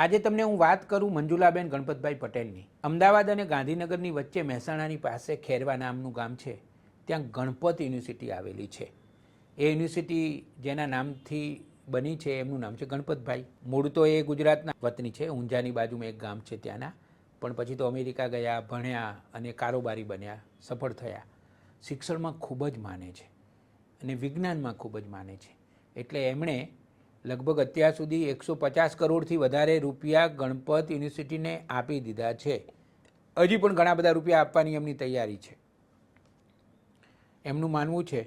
આજે તમને હું વાત કરું મંજુલાબેન ગણપતભાઈ પટેલની. અમદાવાદ અને ગાંધીનગરની વચ્ચે મહેસાણાની પાસે ખેરવા નામનું ગામ છે. ત્યાં ગણપત યુનિવર્સિટી આવેલી છે. એ યુનિવર્સિટી જેના નામથી બની છે એમનું નામ છે ગણપતભાઈ. મૂળ તો એ ગુજરાતના વતની છે. ઊંઝાની બાજુમાં એક ગામ છે ત્યાંના, પણ પછી તો અમેરિકા ગયા, ભણ્યા અને કારોબારી બન્યા, સફળ થયા. શિક્ષણમાં ખૂબ જ માને છે અને વિજ્ઞાનમાં ખૂબ જ માને છે. એટલે એમણે લગભગ અત્યાર સુધી 150 કરોડથી વધારે રૂપિયા ગણપત યુનિવર્સિટીને આપી દીધા છે. હજી પણ ઘણા બધા રૂપિયા આપવાની એમની તૈયારી છે. એમનું માનવું છે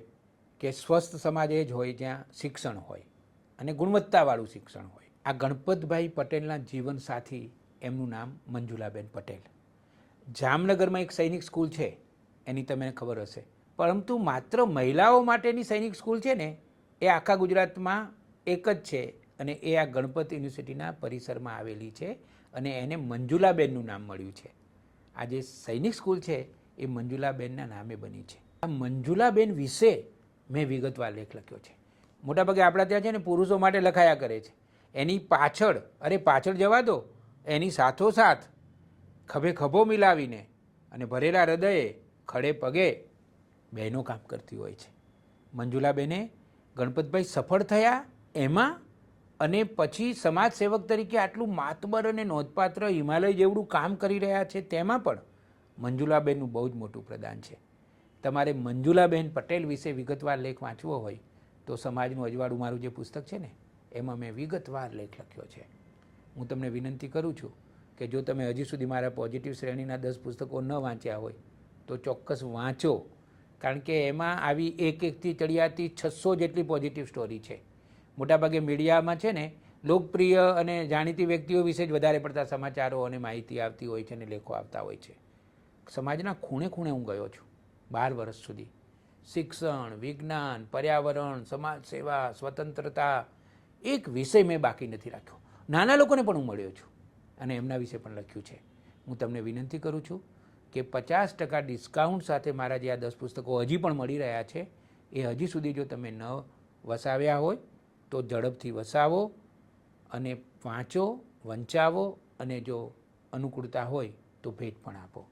કે સ્વસ્થ સમાજ એ જ હોય જ્યાં શિક્ષણ હોય અને ગુણવત્તાવાળું શિક્ષણ હોય. આ ગણપતભાઈ પટેલના જીવનસાથી એમનું નામ મંજુલાબેન પટેલ. જામનગરમાં એક સૈનિક સ્કૂલ છે, એની તમને ખબર હશે. પરંતુ માત્ર મહિલાઓ માટેની સૈનિક સ્કૂલ છે ને, એ આખા ગુજરાતમાં એક જ છે અને એ આ ગણપત યુનિવર્સિટીના પરિસરમાં આવેલી છે અને એને મંજુલાબેનનું નામ મળ્યું છે. આ જે સૈનિક સ્કૂલ છે એ મંજુલાબેનના નામે બની છે. આ મંજુલાબેન વિશે મેં વિગતવાર લેખ લખ્યો છે. મોટાભાગે આપણા ત્યાં છે ને પુરુષો માટે લખાયા કરે છે. એની પાછળ, અરે પાછળ જવા દો, એની સાથોસાથ ખભે ખભો મિલાવીને અને ભરેલા હૃદયે ખડે પગે બહેનો કામ કરતી હોય છે. મંજુલાબેને ગણપતભાઈ સફળ થયા એમાં અને પછી સમાજ સેવક તરીકે આટલું માતબર અને નોંધપાત્ર હિમાલય જેવડું કામ કરી રહ્યા છે તેમાં પણ મંજુલાબેનનું બહુ જ મોટું પ્રદાન છે. તમારે મંજુલાબેન પટેલ વિશે વિગતવાર લેખ વાંચવો હોય તો સમાજનું અજવાળું મારું જે પુસ્તક છે ને એમાં મેં વિગતવાર લેખ લખ્યો છે. હું તમને વિનંતી કરું છું કે જો તમે હજી સુધી મારા પોઝિટિવ શ્રેણીના 10 પુસ્તકો ન વાંચ્યા હોય તો ચોક્કસ વાંચો, કારણ કે એમાં આવી એકથી ચડિયાતી 600 જેટલી પોઝિટિવ સ્ટોરી છે. મોટાભાગે મીડિયામાં છે ને લોકપ્રિય અને જાણીતી વ્યક્તિઓ વિશે જ વધારે પડતા સમાચારો અને માહિતી આવતી હોય છે અને લેખો આવતા હોય છે. સમાજના ખૂણે ખૂણે હું ગયો છું 12 વર્ષ સુધી. શિક્ષણ, વિજ્ઞાન, પર્યાવરણ, સમાજ સેવા, સ્વતંત્રતા, એક વિષય મેં બાકી નથી રાખ્યો. નાના લોકોને પણ હું મળ્યો છું અને એમના વિશે પણ લખ્યું છે. હું તમને વિનંતી કરું છું કે 50% ડિસ્કાઉન્ટ સાથે મારા જે આ 10 પુસ્તકો હજી પણ મળી રહ્યા છે એ હજી સુધી જો તમે ન વસાવ્યા હોય તો ઝડપથી વસાવો અને વાંચો, વંચાવો અને જો અનુકૂળતા હોય તો ભેટ પણ આપો.